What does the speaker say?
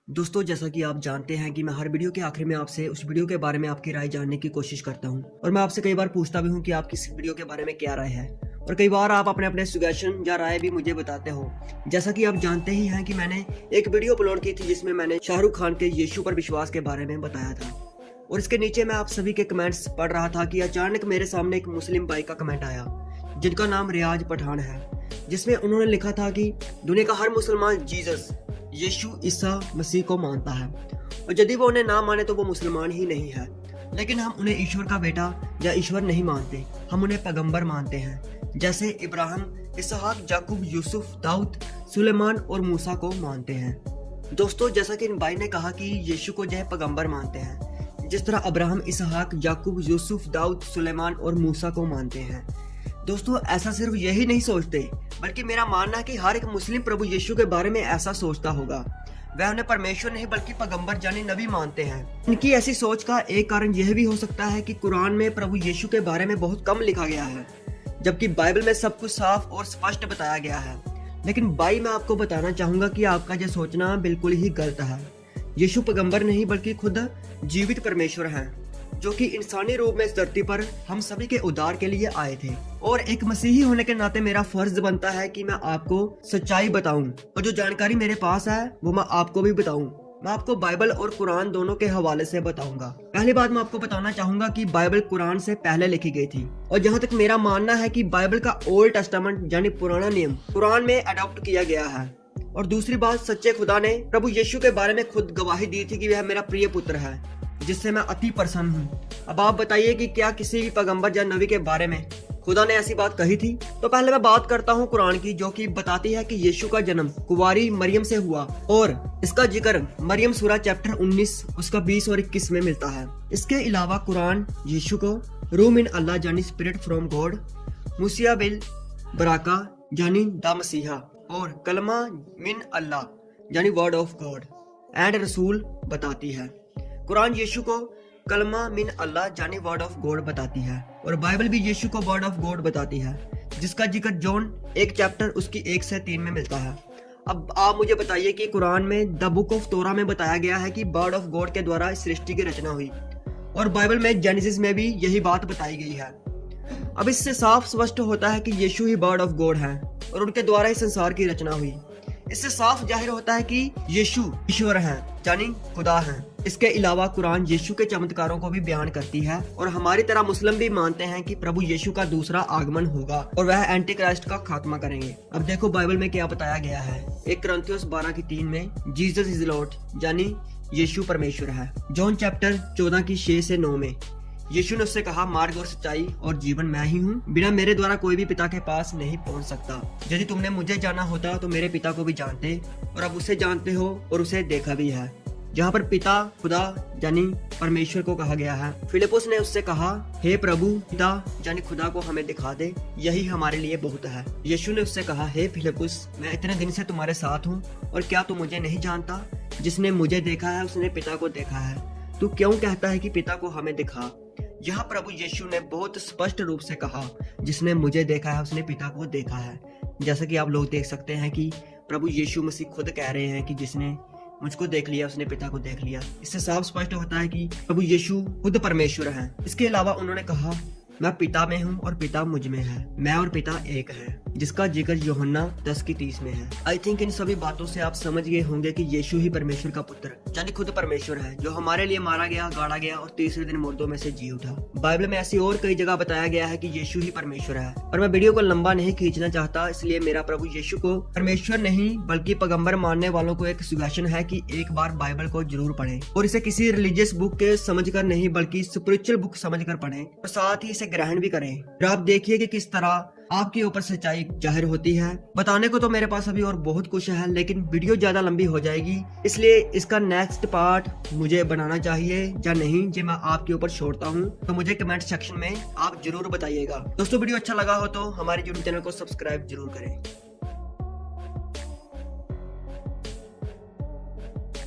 दोस्तों, जैसा कि आप जानते हैं कि मैं हर वीडियो के आखिर में आपसे उस वीडियो के बारे में आपकी राय जानने की कोशिश करता हूं और मैं आपसे कई बार पूछता भी हूं कि आपकी इस वीडियो के बारे में क्या राय है और कई बार आप अपने अपने सजेशन या राय भी मुझे बताते हो। जैसा कि आप जानते ही हैं कि मैंने एक वीडियो अपलोड की थी जिसमें मैंने शाहरुख खान के यीशु पर विश्वास के बारे में बताया था और इसके नीचे मैं आप सभी के कमेंट्स पढ़ रहा था कि अचानक मेरे सामने एक मुस्लिम भाई का कमेंट आया जिनका नाम रियाज पठान है, जिसमें उन्होंने लिखा था कि दुनिया का हर मुसलमान जीसस यीशु ईसा मसीह को मानता है और यदि वो उन्हें ना माने तो वो मुसलमान ही नहीं है। लेकिन हम उन्हें ईश्वर का बेटा या ईश्वर नहीं मानते, हम उन्हें पैगंबर मानते हैं, जैसे इब्राहिम, इसहाक, याकूब, यूसुफ, दाऊद, सुलेमान और मूसा को मानते हैं। दोस्तों, जैसा कि इन भाई ने कहा कि यीशु को जो है पैगंबर मानते हैं, जिस तरह अब्राहम, इसहाक, याकूब, यूसुफ, दाऊद, सुलेमान और मूसा को मानते हैं। दोस्तों, ऐसा सिर्फ यही नहीं सोचते बल्कि मेरा मानना है कि हर एक मुस्लिम प्रभु यीशु के बारे में ऐसा सोचता होगा। वह उन्हें परमेश्वर नहीं बल्कि पैगंबर यानी नबी मानते हैं। इनकी ऐसी सोच का एक कारण यह भी हो सकता है कि कुरान में प्रभु यीशु के बारे में बहुत कम लिखा गया है, जबकि बाइबल में सब कुछ साफ और स्पष्ट बताया गया है। लेकिन भाई, मैं आपको बताना चाहूंगा कि आपका यह सोचना बिल्कुल ही गलत है। यीशु पैगंबर नहीं बल्कि खुद जीवित परमेश्वर है, जो कि इंसानी रूप में इस धरती पर हम सभी के उद्धार के लिए आए थे। और एक मसीही होने के नाते मेरा फर्ज बनता है कि मैं आपको सच्चाई बताऊं और जो जानकारी मेरे पास है वो मैं आपको भी बताऊं। मैं आपको बाइबल और कुरान दोनों के हवाले से बताऊंगा। पहली बात मैं आपको बताना चाहूंगा कि बाइबल कुरान से पहले लिखी गई थी और जहां तक मेरा मानना है कि बाइबल का ओल्ड टेस्टामेंट यानी पुराना नियम कुरान में अडॉप्ट किया गया है। और दूसरी बात, सच्चे खुदा ने प्रभु यीशु के बारे में खुद गवाही दी थी कि वह मेरा प्रिय पुत्र है जिससे मैं अति प्रसन्न हूँ। अब आप बताइए कि क्या किसी भी पैगंबर या नबी के बारे में खुदा ने ऐसी बात कही थी? तो पहले मैं बात करता हूँ कुरान की, जो कि बताती है कि यीशु का जन्म कुंवारी मरियम से हुआ और इसका जिक्र मरियम सूरा चैप्टर 19 उसका 20 और 21 में मिलता है। इसके अलावा कुरान यीशु को रूह मिन अल्लाह यानी स्पिरिट फ्रॉम गॉड, मुसिया बिल बराका यानी द मसीहा और कलमा मिन अल्लाह यानी वर्ड ऑफ गॉड एंड रसूल बताती है। कुरान यीशु को कलमा मिन अल्लाह यानी वर्ड ऑफ गॉड बताती है और बाइबल भी यीशु को वर्ड ऑफ गॉड बताती है, जिसका जिक्र जॉन 1 चैप्टर उसकी 1 से 3 में मिलता है। अब आप मुझे बताइए कि कुरान में द बुक ऑफ तोरा में बताया गया है कि वर्ड ऑफ गॉड के द्वारा इस सृष्टि की रचना हुई और बाइबल में जेनेसिस में भी यही बात बताई गई है। अब इससे साफ स्पष्ट होता है कि यीशु ही वर्ड ऑफ गॉड है और उनके द्वारा ही संसार की रचना हुई। इससे साफ जाहिर होता है कि यीशु ईश्वर हैं यानी खुदा हैं। इसके अलावा कुरान यीशु के चमत्कारों को भी बयान करती है और हमारी तरह मुस्लिम भी मानते हैं कि प्रभु यीशु का दूसरा आगमन होगा और वह एंटी क्राइस्ट का खात्मा करेंगे। अब देखो बाइबल में क्या बताया गया है। 1 कुरिन्थियोस 12:3 में जीसस इज लॉर्ड यानी यीशु परमेश्वर है। जॉन चैप्टर 14 की 6 से 9 में यीशु ने उससे कहा, मार्ग और सच्चाई और जीवन मैं ही हूँ, बिना मेरे द्वारा कोई भी पिता के पास नहीं पहुँच सकता। यदि तुमने मुझे जाना होता तो मेरे पिता को भी जानते और अब उसे जानते हो और उसे देखा भी है। जहाँ पर पिता खुदा यानी परमेश्वर को कहा गया है। फिलिपुस ने उससे कहा, हे प्रभु, पिता यानी खुदा को हमें दिखा दे, यही हमारे लिए बहुत है। यीशु ने उससे कहा, हे फिलिपुस, मैं इतने दिन से तुम्हारे साथ हूँ और क्या तू मुझे नहीं जानता? जिसने मुझे देखा है उसने पिता को देखा है। तू क्यों कहता है कि पिता को हमें दिखा? यहाँ प्रभु यीशु ने बहुत स्पष्ट रूप से कहा, जिसने मुझे देखा है उसने पिता को देखा है। जैसा कि आप लोग देख सकते हैं कि प्रभु यीशु मसीह खुद कह रहे हैं कि जिसने मुझको देख लिया उसने पिता को देख लिया। इससे साफ स्पष्ट होता है कि प्रभु यीशु खुद परमेश्वर है। इसके अलावा उन्होंने कहा, मैं पिता में हूँ और पिता मुझ में है, मैं और पिता एक है, जिसका जिक्र यूहन्ना 10:30 में है। आई थिंक इन सभी बातों से आप समझ गए होंगे कि यीशु ही परमेश्वर का पुत्र यानी खुद परमेश्वर है, जो हमारे लिए मारा गया, गाड़ा गया और तीसरे दिन मुर्दों में से जी उठा। बाइबल में ऐसी और कई जगह बताया गया है कि यीशु ही परमेश्वर है। और मैं वीडियो को लंबा नहीं खींचना चाहता, इसलिए मेरा प्रभु यीशु को परमेश्वर नहीं बल्कि पैगंबर मानने वालों को एक सजेशन है कि एक बार बाइबल को जरूर पढ़ें और इसे किसी रिलीजियस बुक के समझकर नहीं बल्कि स्पिरिचुअल बुक समझकर पढ़ें और साथ ही इसे ग्रहण भी करें। फिर आप देखिए कि किस तरह आपके ऊपर सच्चाई जाहिर होती है। बताने को तो मेरे पास अभी और बहुत कुछ है, लेकिन वीडियो ज्यादा लंबी हो जाएगी, इसलिए इसका नेक्स्ट पार्ट मुझे बनाना चाहिए या नहीं, जो मैं आपके ऊपर छोड़ता हूँ। तो मुझे कमेंट सेक्शन में आप जरूर बताइएगा। दोस्तों, वीडियो अच्छा लगा हो तो हमारे यूट्यूब चैनल को सब्सक्राइब जरूर करें।